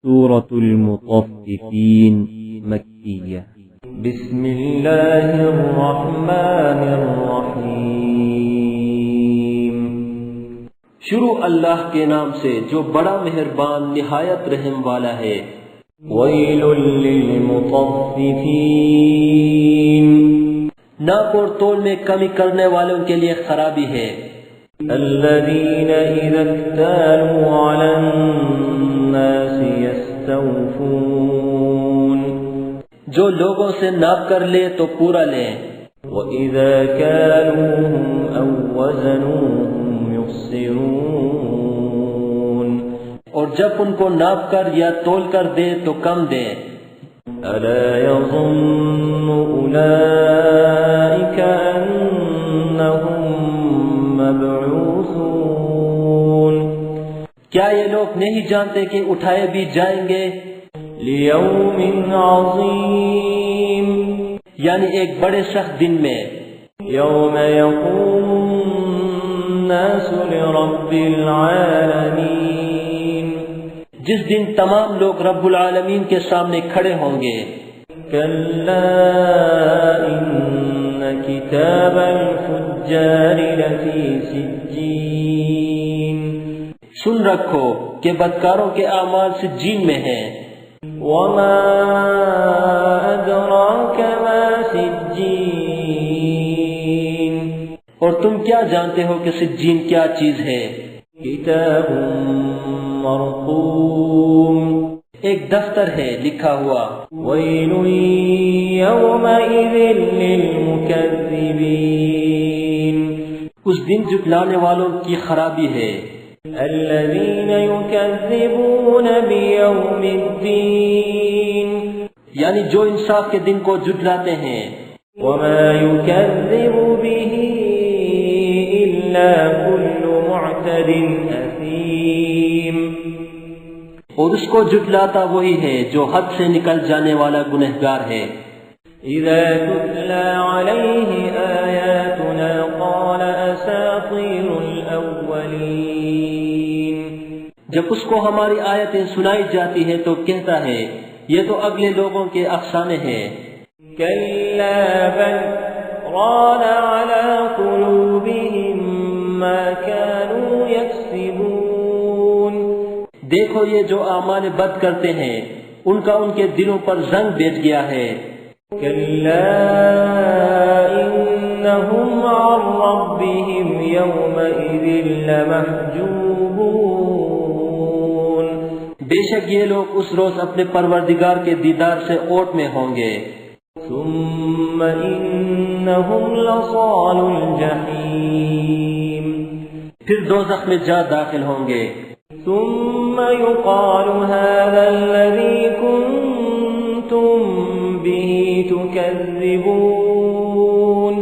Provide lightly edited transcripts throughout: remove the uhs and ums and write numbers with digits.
سورة المطففين مكية. بسم الله الرحمن الرحیم. شروع اللہ کے نام سے جو بڑا مہربان نہایت رحم والا ہے. ویل للمطففین. ناپ اور تول میں کمی کرنے والوں کے لیے خرابی ہے. الذین اذا اکتالوا علی الناس یستوفون. جو لوگوں سے ناپ کر لے تو پورا لیں. وَإِذَا كَالُوهُمْ أَوْ وَّزَنُوهُمْ يُخْسِرُونَ. اور جب ان کو ناپ کر یا تول کر دے تو کم دیں. أَلَا يَظُنُّ أُولَئِكَ أَنَّهُمْ مَبْعُوثُونَ. کیا یہ لوگ نہیں جانتے کہ اٹھائے بھی جائیں گے لِيَوْمٍ عَظِيمٍ. یعنی ایک بڑے سخت دن میں. يَوْمَ يَقُومُ النَّاسُ لِرَبِّ الْعَالَمِينَ. جس دن تمام لوگ رب العالمین کے سامنے کھڑے ہوں گے. كَلَّا إِنَّ كِتَابَ الْفُجَّارِ لَفِي سِجِّينٍ. سن رکھو کہ بدکاروں کے اعمال سجین میں ہیں. وَمَا أَدْرَاكَ مَا سِجِّينٌ. اور تم کیا جانتے ہو کہ سجین کیا چیز ہے؟ کتاب مرقوم. ایک دفتر ہے لکھا ہوا. وَيْلٌ يَوْمَئِذٍ لِّلْمُكَذِّبِينَ. اس دن جھٹلانے والوں کی خرابی ہے. الذين يكذبون بيوم الدين. یعنی جو انصاف کے دن کو جھٹلاتے ہیں. وما يكذب به إلا كل معتد أثيم. اور اس کو جھٹلاتا وہی ہے جو حد سے نکل جانے والا گنہگار ہے. إذا تتلى عليه آياتنا قال أساطير الأولين. جب اس کو ہماری آیتیں سنائی جاتی ہیں تو کہتا ہے یہ تو اگلے لوگوں کے افسانے ہیں. كلا بل ران على قلوبهم ما كانوا يكسبون. دیکھو یہ جو اعمال بد کرتے ہیں ان کا ان کے دلوں پر زنگ بیٹھ گیا ہے. كلا إنهم عن ربهم يومئذ لمحجوبون. بے شک یہ لوگ اس روز اپنے پروردگار کے دیدار سے اوٹ میں ہوں گے. ثم إنهم لصال الجحيم. پھر دوزخ میں جا داخل ہوں گے. ثم يقال هذا الذي كنتم به تكذبون.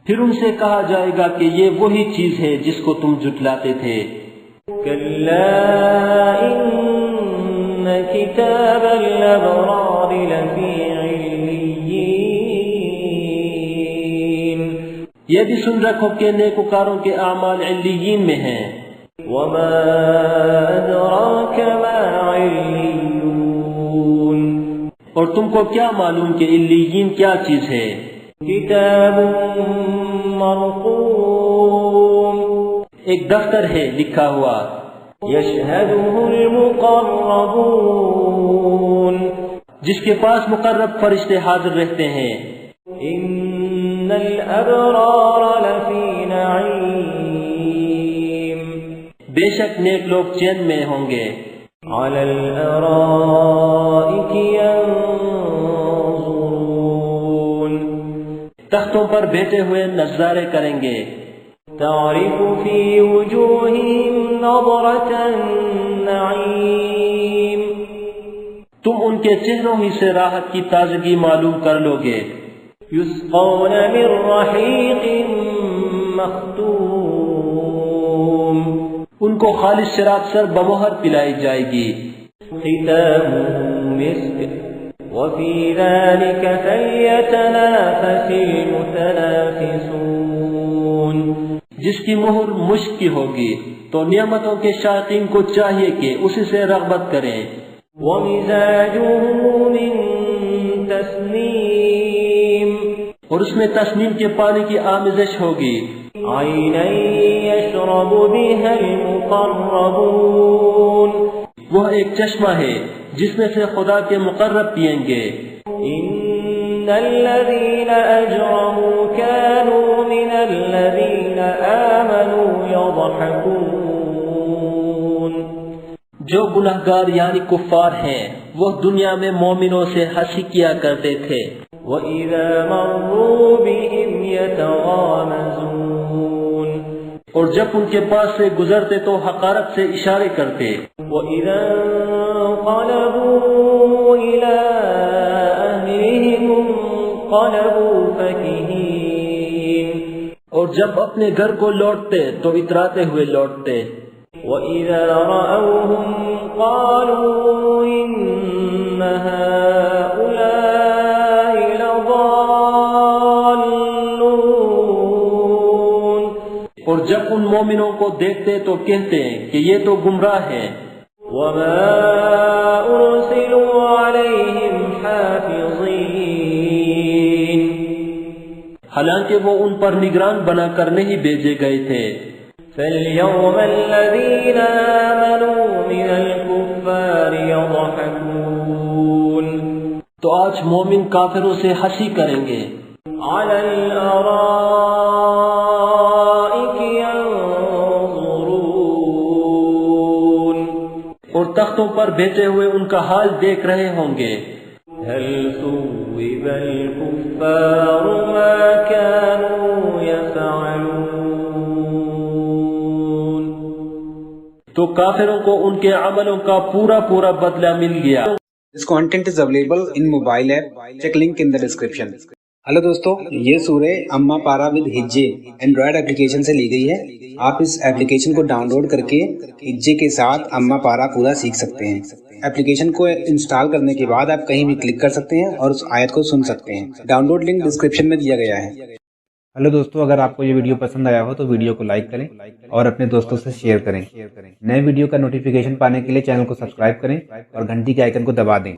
پھر ان سے کہا جائے گا کہ یہ وہی چیز ہے جس کو تم جھٹلاتے تھے. كلا إن كتاب الأبرار لفي عليين. یہ بھی سن رکھو کہ نیکوکاروں کے اعمال علیین میں ہیں. وما أدراك ما عليون. اور تم کو کیا معلوم کہ علیین کیا چیز ہے؟ کتاب مرقوم. ایک دفتر ہے لکھا ہوا. یشہدہ المقربون. جس کے پاس مقرب فرشتے حاضر رہتے ہیں. ان الابرار لفی نعیم. بے شک نیک لوگ چین میں ہوں گے. علی الارائک ینظرون. تختوں پر بیٹھے ہوئے نظارے کریں گے. تعرف فی وجوہہم نظرۃ النعیم. تم ان کے چہروں ہی سے راحت کی تازگی معلوم کر لو گے. یسقون من رحیق مختوم. ان کو خالص شراب سر بمہر پلائی جائے گی. ختامہ مسک وفی ذلک فلیتنافس المتنافسون. جس کی مہر مشک کی ہوگی تو نعمتوں کے شائقین کو چاہیے کہ اسی سے رغبت کریں. ومزاجه من تسنیم اور اس میں تسنیم کے پانی کی آمیزش ہوگی. عینا یشرب بها المقربون وہ ایک چشمہ ہے جس میں سے خدا کے مقرب پئیں گے. ان الذین اجرموا كانوا من الذین آمنوا يضحكون جو گناہگار یعنی کفار ہیں وہ دنیا میں مومنوں سے ہنسی کیا کرتے تھے. وَإِذَا مَرُّوا بِهِمْ يَتَغَامَزُونَ اور جب ان کے پاس سے گزرتے تو حقارت سے اشارے کرتے. وَإِذَا انقلبوا إِلَىٰ أَهْلِهِمُ انقلبوا فَكِهِينَ اور جب اپنے گھر کو لوٹتے تو اتراتے ہوئے لوٹتے. وَإِذَا رَأَوْهُمْ قَالُوا إِنَّ هَٰؤُلَاءِ لَضَالُّونَ اور جب ان مومنوں کو دیکھتے تو کہتے ہیں کہ یہ تو گمراہ ہیں. وَمَا أُرْسِلُوا عَلَيْهِمْ حَافِظِينَ حالانکہ وہ ان پر نگران بنا کر نہیں بھیجے گئے تھے. فَالْيَوْمَ الَّذِينَ آمَنُوا مِنَ الْكُفَّارِ يَضْحَكُونَ تو آج مومن کافروں سے ہنسی کریں گے. عَلَى الْأَرَائِكِ يَنظُرُونَ اور تختوں پر بیٹھے ہوئے ان کا حال دیکھ رہے ہوں گے. هَلْ ثُوِّبَ الْكُفَّارُ مَا كَانُوا يَفْعَلُونَ تو کافروں کو ان کے عملوں کا پورا بدلہ مل گیا. This content is available in mobile app. Check link in the description. Hello دوستو، یہ سورہ اما پارا ود ہجے اینڈرائڈ اپلیکیشن سے لی گئی ہے. آپ اس اپلیکیشن کو ڈاؤن لوڈ کر کے ہجے کے ساتھ اما پارا پورا سیکھ سکتے ہیں. اپلیکیشن کو انسٹال کرنے کے بعد آپ کہیں بھی کلک کر سکتے ہیں اور اس آیت کو سن سکتے ہیں. ڈاؤن لوڈ لنک ڈسکرپشن میں دیا گیا ہے. ہلو دوستو، اگر آپ کو یہ ویڈیو پسند آیا ہو تو ویڈیو کو لائک کریں اور اپنے دوستوں سے شیئر کریں. نئے ویڈیو کا نوٹیفیکیشن پانے کے لیے چینل کو سبسکرائب کریں اور گھنٹی کے آئیکن کو دبا دیں.